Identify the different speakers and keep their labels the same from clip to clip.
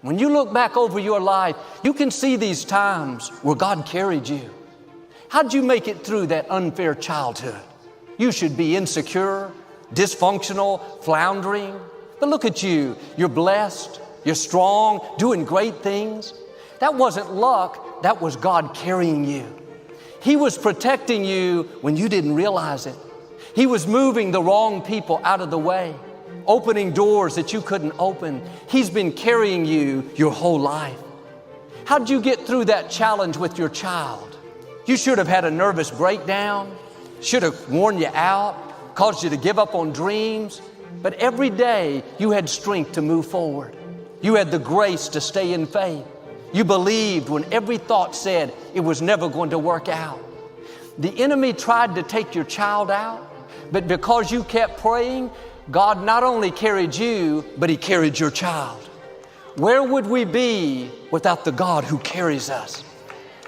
Speaker 1: When you look back over your life, you can see these times where God carried you. How'd you make it through that unfair childhood? You should be insecure, dysfunctional, floundering. But look at you. You're blessed. You're strong, doing great things. That wasn't luck. That was God carrying you. He was protecting you when you didn't realize it. He was moving the wrong people out of the way, opening doors that you couldn't open. He's been carrying you your whole life. How'd you get through that challenge with your child? You should have had a nervous breakdown, should have worn you out, caused you to give up on dreams. But every day you had strength to move forward. You had the grace to stay in faith. You believed when every thought said it was never going to work out. The enemy tried to take your child out, but because you kept praying, God not only carried you, but He carried your child. Where would we be without the God who carries us?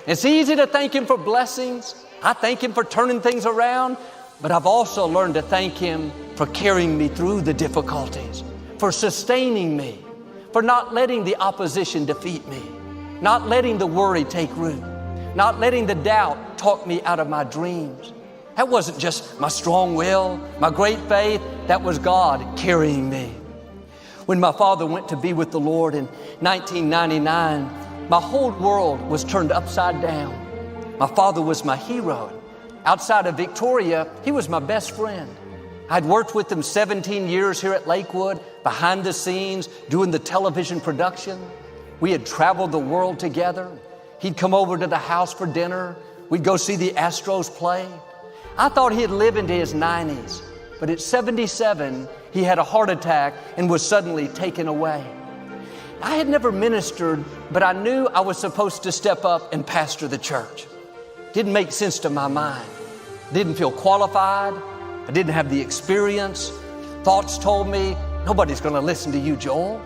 Speaker 1: It's easy to thank Him for blessings. I thank Him for turning things around, but I've also learned to thank Him for carrying me through the difficulties, for sustaining me, for not letting the opposition defeat me, not letting the worry take root, not letting the doubt talk me out of my dreams. That wasn't just my strong will, my great faith. That was God carrying me. When my father went to be with the Lord in 1999, my whole world was turned upside down. My father was my hero. Outside of Victoria, he was my best friend. I'd worked with him 17 years here at Lakewood, behind the scenes, doing the television production. We had traveled the world together. He'd come over to the house for dinner. We'd go see the Astros play. I thought he'd live into his 90s, but at 77, he had a heart attack and was suddenly taken away. I had never ministered, but I knew I was supposed to step up and pastor the church. Didn't make sense to my mind. Didn't feel qualified. I didn't have the experience. Thoughts told me, nobody's going to listen to you, Joel.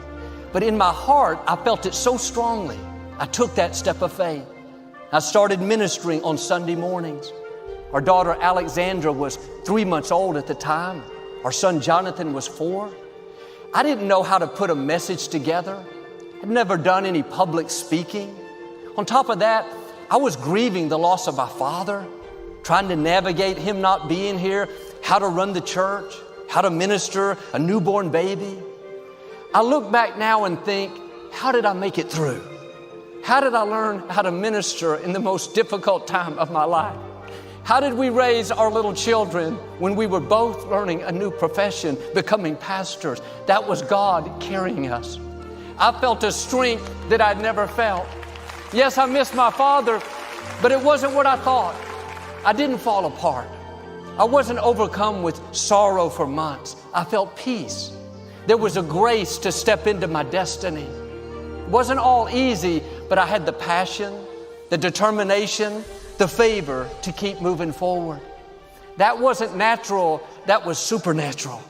Speaker 1: But in my heart, I felt it so strongly. I took that step of faith. I started ministering on Sunday mornings. Our daughter Alexandra was 3 months old at the time. Our son Jonathan was 4. I didn't know how to put a message together. I'd never done any public speaking. On top of that, I was grieving the loss of my father, trying to navigate him not being here, how to run the church, how to minister a newborn baby. I look back now and think, how did I make it through? How did I learn how to minister in the most difficult time of my life? How did we raise our little children when we were both learning a new profession, becoming pastors? That was God carrying us. I felt a strength that I'd never felt. Yes, I missed my father, but it wasn't what I thought. I didn't fall apart. I wasn't overcome with sorrow for months. I felt peace. There was a grace to step into my destiny. It wasn't all easy, but I had the passion, the determination, the favor to keep moving forward. That wasn't natural, that was supernatural.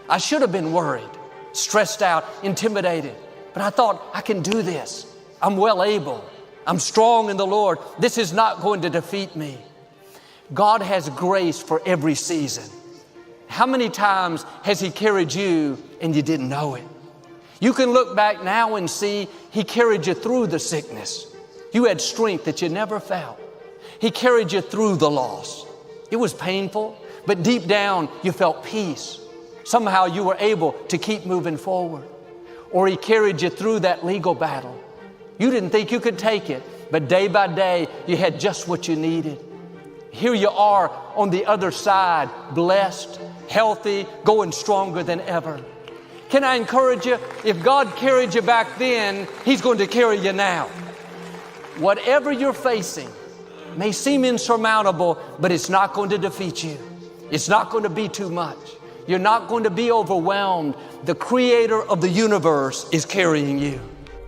Speaker 1: I should have been worried, stressed out, intimidated, but I thought, I can do this. I'm well able. I'm strong in the Lord. This is not going to defeat me. God has grace for every season. How many times has He carried you and you didn't know it? You can look back now and see He carried you through the sickness. You had strength that you never felt. He carried you through the loss. It was painful, but deep down you felt peace. Somehow you were able to keep moving forward. Or He carried you through that legal battle. You didn't think you could take it, but day by day you had just what you needed. Here you are on the other side, blessed, healthy, going stronger than ever. Can I encourage you? If God carried you back then, He's going to carry you now. Whatever you're facing may seem insurmountable, but it's not going to defeat you. It's not going to be too much. You're not going to be overwhelmed. The Creator of the universe is carrying you.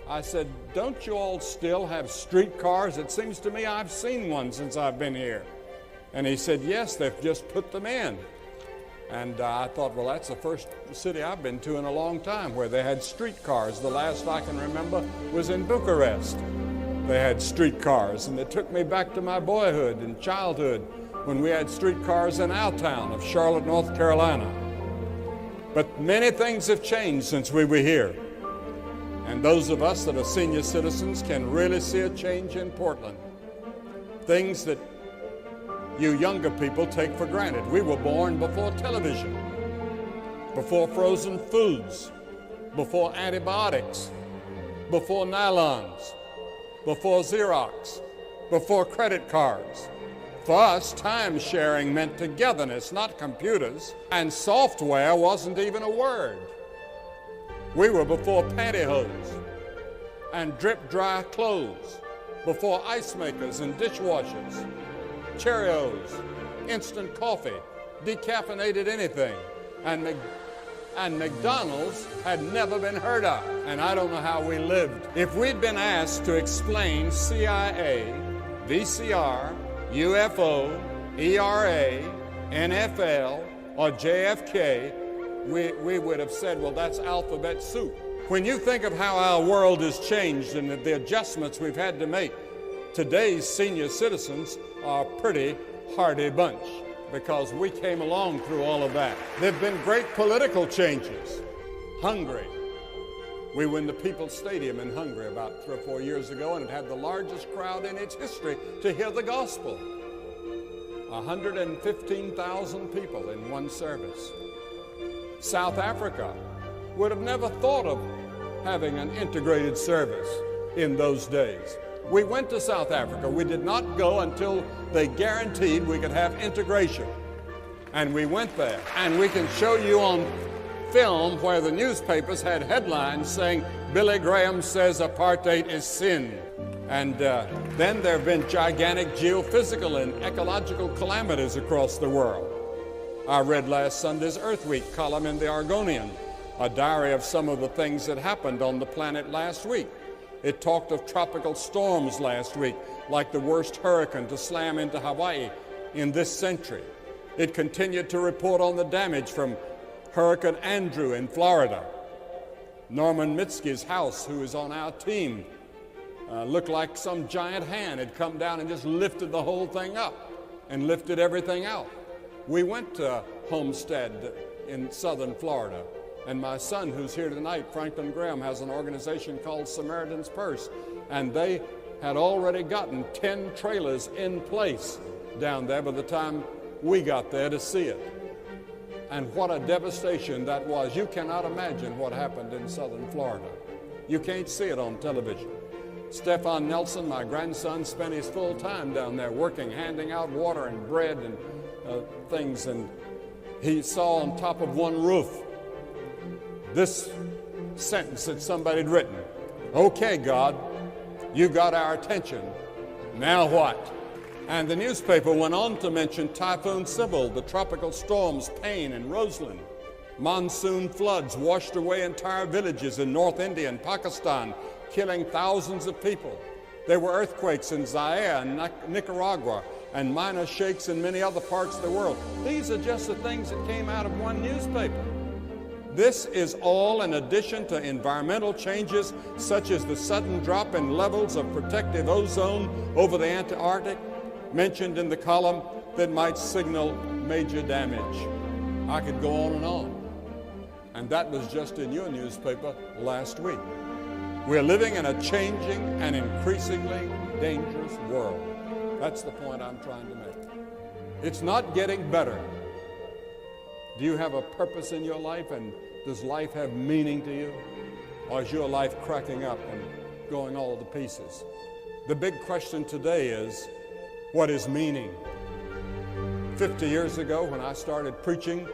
Speaker 2: I said, don't you all still have streetcars? It seems to me I've seen one since I've been here. And he said, yes, they've just put them in. And I thought, well, that's the first city I've been to in a long time where they had streetcars. The last I can remember was in Bucharest. They had streetcars, and it took me back to my boyhood and childhood when we had streetcars in our town of Charlotte, North Carolina. But many things have changed since we were here. And those of us that are senior citizens can really see a change in Portland. Things that you younger people take for granted. We were born before television, before frozen foods, before antibiotics, before nylons, before Xerox, before credit cards. For us, time sharing meant togetherness, not computers, and software wasn't even a word. We were before pantyhose and drip dry clothes, before ice makers and dishwashers, Cheerios, instant coffee, decaffeinated anything, and McDonald's had never been heard of, and I don't know how we lived. If we'd been asked to explain CIA, VCR, UFO, ERA, NFL, or JFK, we would have said, well, that's alphabet soup. When you think of how our world has changed and the adjustments we've had to make, today's senior citizens are a pretty hardy bunch, because we came along through all of that. There have been great political changes. Hungary. We were in the People's Stadium in Hungary about 3 or 4 years ago, and it had the largest crowd in its history to hear the gospel. 115,000 people in one service. South Africa would have never thought of having an integrated service in those days. We went to South Africa. We did not go until they guaranteed we could have integration. And we went there. And we can show you on film where the newspapers had headlines saying, Billy Graham says apartheid is sin. And then there have been gigantic geophysical and ecological calamities across the world. I read last Sunday's Earth Week column in the Argonian, a diary of some of the things that happened on the planet last week. It talked of tropical storms last week, like the worst hurricane to slam into Hawaii in this century. It continued to report on the damage from Hurricane Andrew in Florida. Norman Mitski's house, who is on our team, looked like some giant hand had come down and just lifted the whole thing up and lifted everything out. We went to Homestead in southern Florida, and my son, who's here tonight, Franklin Graham, has an organization called Samaritan's Purse, and they had already gotten 10 trailers in place down there by the time we got there to see it. And what a devastation that was. You cannot imagine what happened in southern Florida. You can't see it on television. Stefan Nelson, my grandson, spent his full time down there working, handing out water and bread and things, and he saw on top of one roof this sentence that somebody had written: "Okay, God, you got our attention. Now what?" And the newspaper went on to mention Typhoon Sybil, the tropical storms Payne and Roseland. Monsoon floods washed away entire villages in North India and Pakistan, killing thousands of people. There were earthquakes in Zaire and Nicaragua, and minor shakes in many other parts of the world. These are just the things that came out of one newspaper. This is all in addition to environmental changes such as the sudden drop in levels of protective ozone over the Antarctic, mentioned in the column, that might signal major damage. I could go on and on. And that was just in your newspaper last week. We're living in a changing and increasingly dangerous world. That's the point I'm trying to make. It's not getting better. Do you have a purpose in your life, and does life have meaning to you? Or is your life cracking up and going all to pieces? The big question today is, what is meaning? 50 years ago, when I started preaching,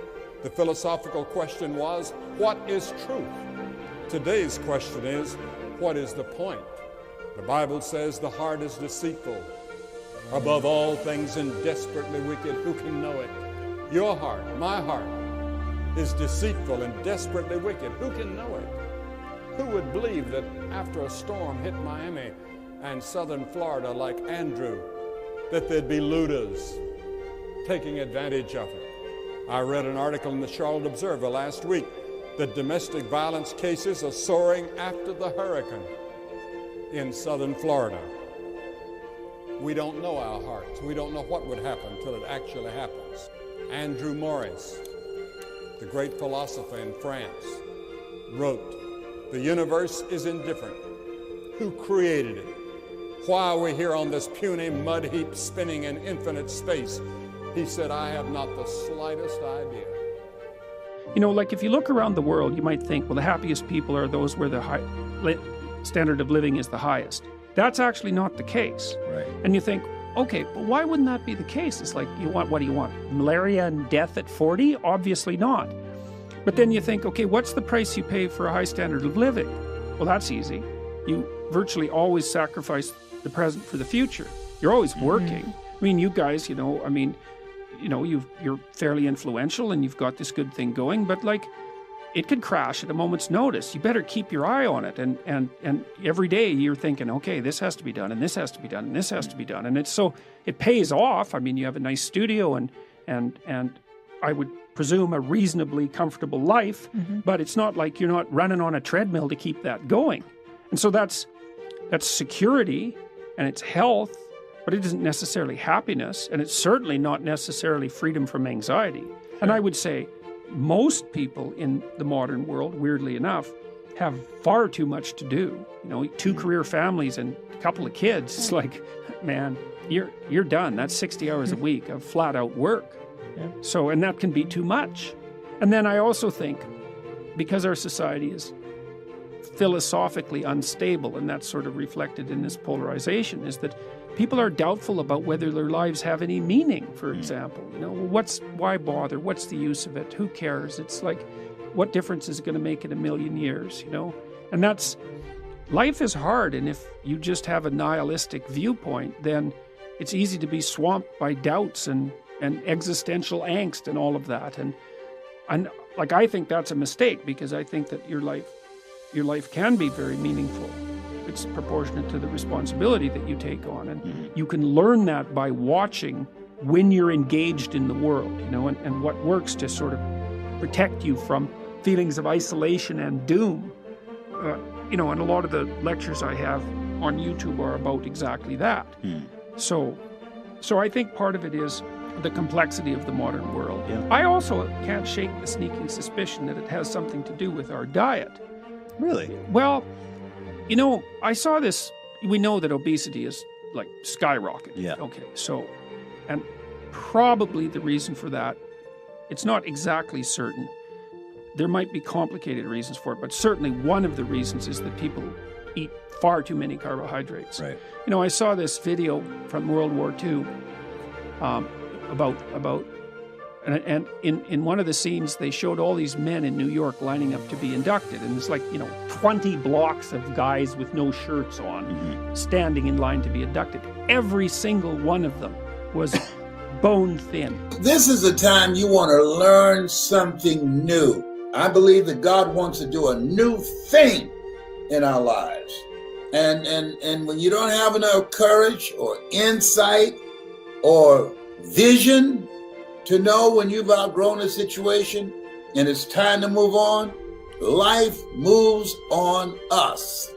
Speaker 2: the philosophical question was, what is truth? Today's question is, what is the point? The Bible says the heart is deceitful above all things and desperately wicked. Who can know it? Your heart, my heart, is deceitful and desperately wicked. Who can know it? Who would believe that after a storm hit Miami and southern Florida like Andrew, that there'd be looters taking advantage of it? I read an article in the Charlotte Observer last week that domestic violence cases are soaring after the hurricane in southern Florida. We don't know our hearts. We don't know what would happen until it actually happens. Andrew Morris, the great philosopher in France, wrote, The universe is indifferent. Who created it? Why are we here on this puny mud heap spinning in infinite space? He said, I have not the slightest idea.
Speaker 3: You know, like if you look around the world, you might think, well, the happiest people are those where the standard of living is the highest. That's actually not the case.
Speaker 4: Right.
Speaker 3: And you think, okay, but why wouldn't that be the case? It's like, what do you want? Malaria and death at 40? Obviously not. But then you think, okay, what's the price you pay for a high standard of living? Well, that's easy. You virtually always sacrifice the present for the future. You're always working. I mean, you guys, you're fairly influential and you've got this good thing going, but like, it could crash at a moment's notice. You better keep your eye on it. And every day you're thinking, okay, this has to be done, and this has to be done, and this has to be done. And it pays off. I mean, you have a nice studio and I would presume a reasonably comfortable life, but it's not like you're not running on a treadmill to keep that going. And so that's security and it's health, but it isn't necessarily happiness, and it's certainly not necessarily freedom from anxiety. And I would say most people in the modern world, weirdly enough, have far too much to do. 2 career families and a couple of kids. It's like, man, you're done. That's 60 hours a week of flat out work.
Speaker 4: Yeah.
Speaker 3: So, and that can be too much. And then I also think, because our society is philosophically unstable, and that's sort of reflected in this polarization, is that people are doubtful about whether their lives have any meaning, for example. Why bother? What's the use of it? Who cares? It's like, what difference is it going to make in a million years, And life is hard, and if you just have a nihilistic viewpoint, then it's easy to be swamped by doubts and existential angst and all of that. And like, I think that's a mistake, because I think that your life can be very meaningful. It's proportionate to the responsibility that you take on. And you can learn that by watching when you're engaged in the world, and what works to sort of protect you from feelings of isolation and doom. And a lot of the lectures I have on YouTube are about exactly that. So I think part of it is the complexity of the modern world.
Speaker 4: Yeah.
Speaker 3: I also can't shake the sneaking suspicion that it has something to do with our diet.
Speaker 4: Really?
Speaker 3: Well, I saw this. We know that obesity is like skyrocketing.
Speaker 4: Yeah.
Speaker 3: Okay. So, and probably the reason for that, it's not exactly certain. There might be complicated reasons for it, but certainly one of the reasons is that people eat far too many carbohydrates.
Speaker 4: Right.
Speaker 3: I saw this video from World War II about and in one of the scenes they showed all these men in New York lining up to be inducted, and it's like 20 blocks of guys with no shirts on standing in line to be inducted. Every single one of them was bone thin.
Speaker 5: This is a time you want to learn something new. I believe that God wants to do a new thing in our lives. And when you don't have enough courage or insight or vision to know when you've outgrown a situation and it's time to move on, life moves on us.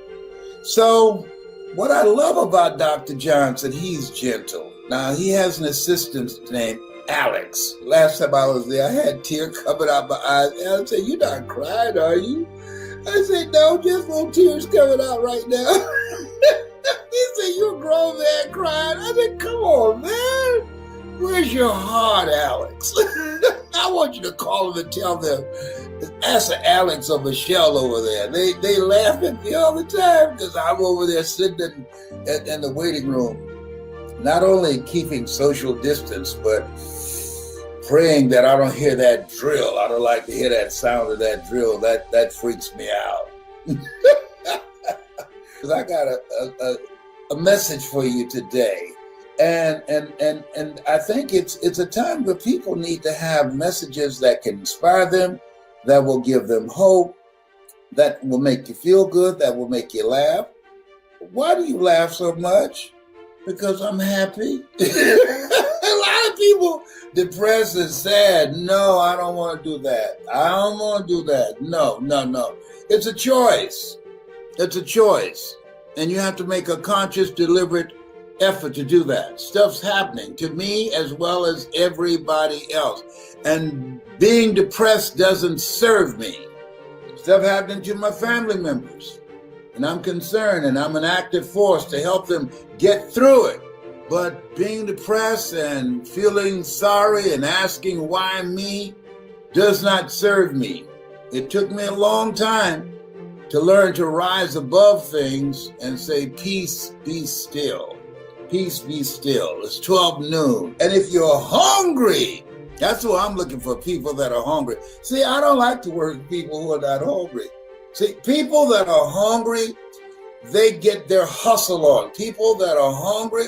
Speaker 5: So what I love about Dr. Johnson, he's gentle. Now, he has an assistant named Alex. Last time I was there, I had tears coming out my eyes. And I said, "You're not crying, are you?" I said, "No, just little tears coming out right now." He said, "You're a grown man crying." I said, "Come on, man. Where's your heart, Alex?" I want you to call them and tell them, ask Alex or Michelle over there. They laugh at me all the time because I'm over there sitting in the waiting room, not only keeping social distance, but praying that I don't hear that drill. I don't like to hear that sound of that drill. That freaks me out. Because I got a message for you today. And I think it's a time where people need to have messages that can inspire them, that will give them hope, that will make you feel good, that will make you laugh. Why do you laugh so much? Because I'm happy. A lot of people depressed and sad. No, I don't want to do that. I don't want to do that. No. It's a choice. It's a choice. And you have to make a conscious, deliberate effort to do that. Stuff's happening to me as well as everybody else. And being depressed doesn't serve me. stuff happening to my family members. And I'm concerned, and I'm an active force to help them get through it. But being depressed and feeling sorry and asking why me does not serve me. It took me a long time to learn to rise above things and say, peace, be still. Peace, be still. It's 12 noon. And if you're hungry, that's what I'm looking for, people that are hungry. See, I don't like to work with people who are not hungry. See, people that are hungry, they get their hustle on. People that are hungry,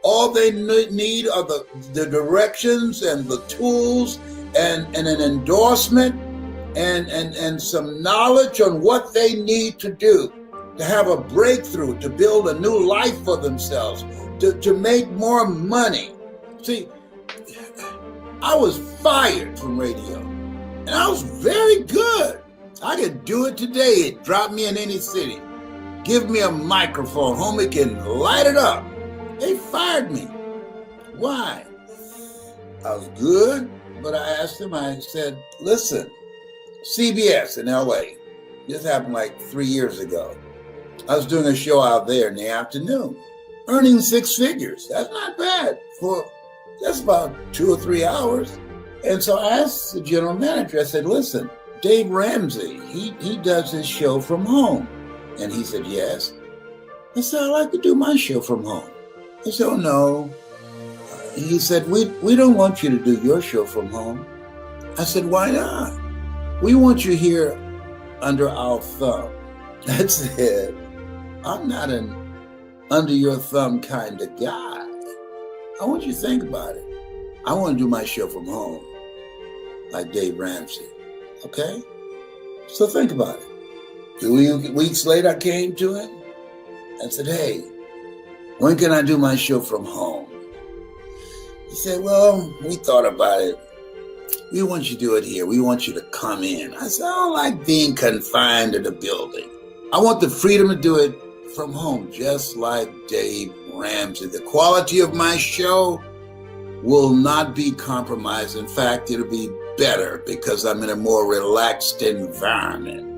Speaker 5: all they need are the directions and the tools and an endorsement and some knowledge on what they need to do to have a breakthrough, to build a new life for themselves, to make more money. See, I was fired from radio, and I was very good. I could do it today. Drop me in any city. Give me a microphone. Homie can light it up. They fired me. Why? I was good, but I asked them, I said, listen, CBS in LA, this happened like 3 years ago. I was doing a show out there in the afternoon, earning 6 figures. That's not bad for just about 2 or 3 hours. And so I asked the general manager, I said, listen, Dave Ramsey, he does his show from home. And he said, yes. I said, I like to do my show from home. I said, oh, no. He said, we don't want you to do your show from home. I said, why not? We want you here under our thumb. I said, I'm not an under your thumb kind of guy. I want you to think about it. I want to do my show from home, like Dave Ramsey. Okay? So think about it. 2 weeks later, I came to him and said, hey, when can I do my show from home? He said, well, we thought about it. We want you to do it here. We want you to come in. I said, I don't like being confined to the building. I want the freedom to do it from home, just like Dave Ramsey. The quality of my show will not be compromised. In fact, it'll be better because I'm in a more relaxed environment.